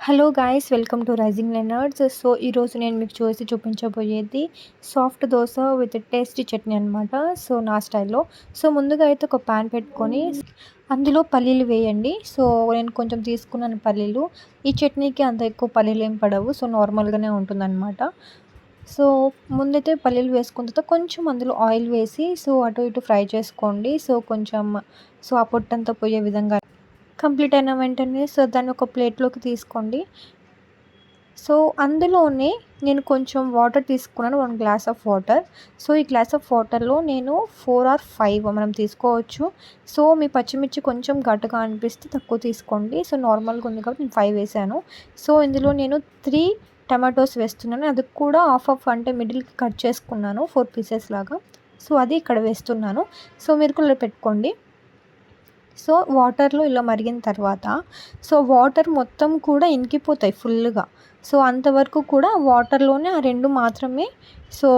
Hello guys, welcome to rising learners. So ఈరోజు నేను మీకు చూపించబోయేది soft dosa with tasty chutney అనమాట. సో నా స్టైల్లో. సో ముందుగా అయితే ఒక ప్యాన్ పెట్టుకొని అందులో పల్లీలు వేయండి. సో నేను కొంచెం తీసుకున్నాను పల్లీలు. ఈ చట్నీకి అంత ఎక్కువ పల్లీలు ఏం పడవు, సో నార్మల్గానే ఉంటుందన్నమాట. సో ముందైతే పల్లీలు వేసుకున్న తర్వాత కొంచెం అందులో ఆయిల్ వేసి సో అటు ఇటు ఫ్రై చేసుకోండి. సో కొంచెం ఆ పొట్టంతా పోయే విధంగా కంప్లీట్ అయిన వెంటనే సో దాన్ని ఒక ప్లేట్లోకి తీసుకోండి. సో అందులోనే నేను కొంచెం వాటర్ తీసుకున్నాను, 1 గ్లాస్ ఆఫ్ వాటర్. సో ఈ గ్లాస్ ఆఫ్ వాటర్లో నేను 4 ఆర్ 5 మనం తీసుకోవచ్చు. సో మీ పచ్చిమిర్చి కొంచెం ఘాటుగా అనిపిస్తే తక్కువ తీసుకోండి. సో నార్మల్గా ఉంది కాబట్టి నేను 5 వేసాను. సో ఇందులో నేను 3 టమాటోస్ వేస్తున్నాను. అది కూడా హాఫ్ అంటే మిడిల్కి కట్ చేసుకున్నాను 4 పీసెస్ లాగా. సో అది ఇక్కడ వేస్తున్నాను. సో మీరు కూడా పెట్టుకోండి. సో వాటర్లో ఇలా మరిగిన తర్వాత సో వాటర్ మొత్తం కూడా ఇంకిపోతాయి ఫుల్గా. సో అంతవరకు కూడా వాటర్లోనే ఆ 2 మాత్రమే సో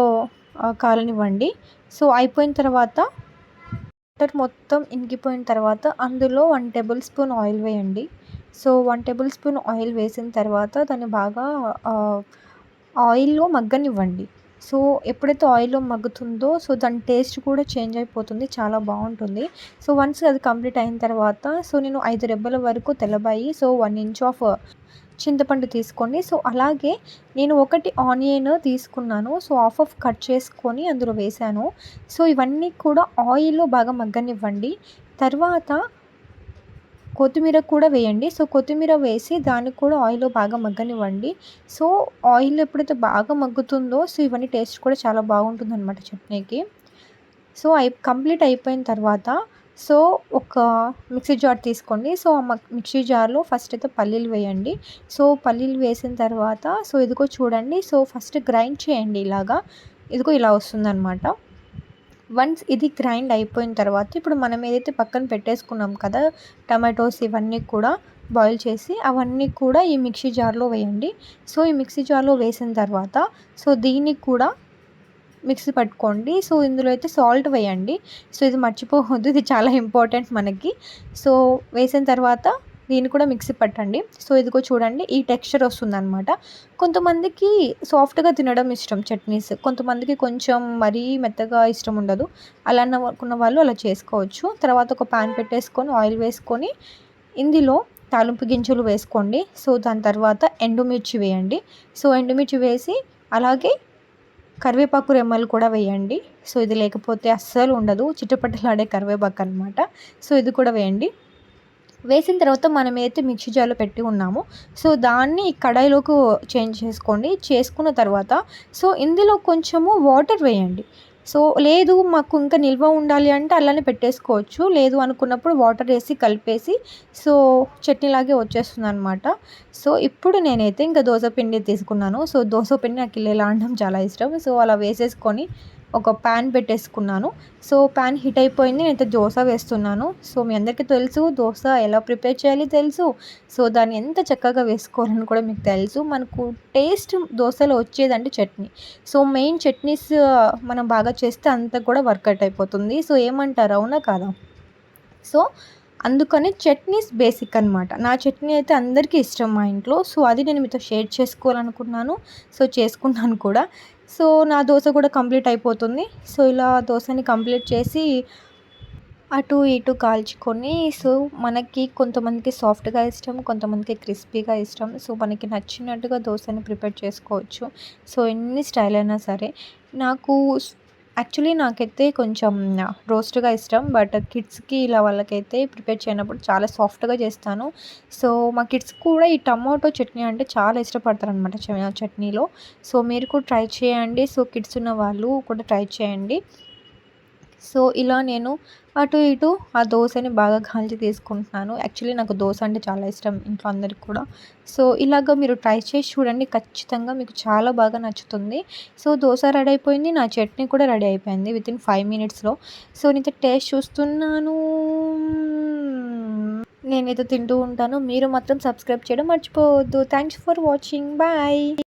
కాలనివ్వండి. సో అయిపోయిన తర్వాత వాటర్ మొత్తం ఇంకిపోయిన తర్వాత అందులో 1 టేబుల్ స్పూన్ ఆయిల్ వేయండి. సో 1 టేబుల్ స్పూన్ ఆయిల్ వేసిన తర్వాత దాన్ని బాగా ఆయిల్లో మగ్గనివ్వండి. సో ఎప్పుడైతే ఆయిల్లో మగ్గుతుందో సో దాని టేస్ట్ కూడా చేంజ్ అయిపోతుంది, చాలా బాగుంటుంది. సో వన్స్ అది కంప్లీట్ అయిన తర్వాత సో నేను 5 రెబ్బల వరకు తెల్లబాయి, సో 1 ఇంచ్ ఆఫ్ చింతపండు తీసుకోండి. సో అలాగే నేను 1 ఆనియన్ తీసుకున్నాను. సో హాఫ్ కట్ చేసుకొని అందులో వేసాను. సో ఇవన్నీ కూడా ఆయిల్లో బాగా మగ్గనివ్వండి. తర్వాత కొత్తిమీర కూడా వేయండి. సో కొత్తిమీర వేసి దాన్ని కూడా ఆయిల్లో బాగా మగ్గనివ్వండి. సో ఆయిల్ ఎప్పుడైతే బాగా మగ్గుతుందో సో ఇవన్నీ టేస్ట్ కూడా చాలా బాగుంటుందన్నమాట చట్నీకి. సో కంప్లీట్ అయిపోయిన తర్వాత సో ఒక మిక్సీ జార్ తీసుకోండి. సో మిక్సీ జార్లో ఫస్ట్ అయితే పల్లీలు వేయండి. సో పల్లీలు వేసిన తర్వాత సో ఇదిగో చూడండి, సో ఫస్ట్ గ్రైండ్ చేయండి ఇలాగా. ఇదిగో ఇలా వస్తుందన్నమాట. వన్స్ ఇది గ్రైండ్ అయిపోయిన తర్వాత ఇప్పుడు మనం ఏదైతే పక్కన పెట్టేసుకున్నాం కదా టమాటోస్ ఇవన్నీ కూడా బాయిల్ చేసి అవన్నీ కూడా ఈ మిక్సీ జార్లో వేయండి. సో ఈ మిక్సీ జార్లో వేసిన తర్వాత సో దీనికి కూడా మిక్సీ పట్టుకోండి. సో ఇందులో అయితే సాల్ట్ వేయండి. సో ఇది మర్చిపోవద్దు, ఇది చాలా ఇంపార్టెంట్ మనకి. సో వేసిన తర్వాత దీన్ని కూడా మిక్సీ పట్టండి. సో ఇదిగో చూడండి, ఈ టెక్స్చర్ వస్తుందన్నమాట. కొంతమందికి సాఫ్ట్గా తినడం ఇష్టం చట్నీస్, కొంతమందికి కొంచెం మరీ మెత్తగా ఇష్టం ఉండదు. అలా అనుకున్న వాళ్ళు అలా చేసుకోవచ్చు. తర్వాత ఒక ప్యాన్ పెట్టేసుకొని ఆయిల్ వేసుకొని ఇందులో తాలింపు గింజలు వేసుకోండి. సో దాని తర్వాత ఎండుమిర్చి వేయండి. సో ఎండుమిర్చి వేసి అలాగే కరివేపాకు రెమ్మలు కూడా వేయండి. సో ఇది లేకపోతే అస్సలు ఉండదు, చిటపటలాడే కరివేపాకు అనమాట. సో ఇది కూడా వేయండి. వేసిన తర్వాత మనం ఏదైతే మిక్సీ జార్లో పెట్టి ఉన్నామో సో దాన్ని కడాయిలోకి చేంజ్ చేసుకోండి. చేసుకున్న తర్వాత సో ఇందులో కొంచెము వాటర్ వేయండి. సో లేదు మాకు ఇంకా నిల్వ ఉండాలి అంటే అలానే పెట్టేసుకోవచ్చు, లేదు అనుకున్నప్పుడు వాటర్ వేసి కలిపేసి సో చట్నీలాగే వచ్చేస్తుంది అనమాట. సో ఇప్పుడు నేనైతే ఇంకా దోశ పిండి తీసుకున్నాను. సో దోశ పిండి నాకు ఇలా అనడం చాలా ఇష్టం. సో అలా వేసేసుకొని ఒక ప్యాన్ పెట్టేసుకున్నాను. సో ప్యాన్ హీట్ అయిపోయింది, నేనైతే దోశ వేస్తున్నాను. సో మీ అందరికీ తెలుసు దోశ ఎలా ప్రిపేర్ చేయాలి తెలుసు. సో దాన్ని ఎంత చక్కగా వేసుకోవాలని కూడా మీకు తెలుసు. మనకు టేస్ట్ దోశలో వచ్చేదంటే చట్నీ. సో మెయిన్ చట్నీస్ మనం బాగా చేస్తే అంతా కూడా వర్కౌట్ అయిపోతుంది. సో ఏమంటారు, అవునా కాదా? సో అందుకని చట్నీస్ బేసిక్ అనమాట. నా చట్నీ అయితే అందరికీ ఇష్టం మా ఇంట్లో. సో అది నేను మీతో షేర్ చేసుకోవాలనుకున్నాను. సో చేసుకున్నాను కూడా. సో నా దోశ కూడా కంప్లీట్ అయిపోతుంది. సో ఇలా దోశని కంప్లీట్ చేసి అటు ఇటు కాల్చుకొని సో మనకి కొంతమందికి సాఫ్ట్గా ఇష్టం, కొంతమందికి క్రిస్పీగా ఇష్టం. సో మనకి నచ్చినట్టుగా దోశని ప్రిపేర్ చేసుకోవచ్చు. సో ఎన్ని స్టైల్ అయినా సరే. నాకు యాక్చువల్లీ నాకైతే కొంచెం రోస్ట్గా ఇష్టం, బట్ కిడ్స్కి ఇలా వాళ్ళకైతే ప్రిపేర్ చేయనప్పుడు చాలా సాఫ్ట్గా చేస్తాను. సో మా కిడ్స్ కూడా ఈ టమాటో చట్నీ అంటే చాలా ఇష్టపడతారనమాట చట్నీలో. సో మీరు కూడా ట్రై చేయండి. సో కిడ్స్ ఉన్న వాళ్ళు కూడా ట్రై చేయండి. సో ఇలా నేను అటు ఇటు ఆ దోశని బాగా కాల్చి తీసుకుంటున్నాను. యాక్చువల్లీ నాకు దోశ అంటే చాలా ఇష్టం ఇంట్లో అందరికి కూడా. సో ఇలాగ మీరు ట్రై చేసి చూడండి, ఖచ్చితంగా మీకు చాలా బాగా నచ్చుతుంది. సో దోశ రెడీ అయిపోయింది, నా చట్నీ కూడా రెడీ అయిపోయింది వితిన్ 5 మినిట్స్లో. సో నేనైతే టేస్ట్ చూస్తున్నాను, నేనైతే తింటూ ఉంటాను. మీరు మాత్రం సబ్స్క్రైబ్ చేయడం మర్చిపోవద్దు. Thanks for watching, bye.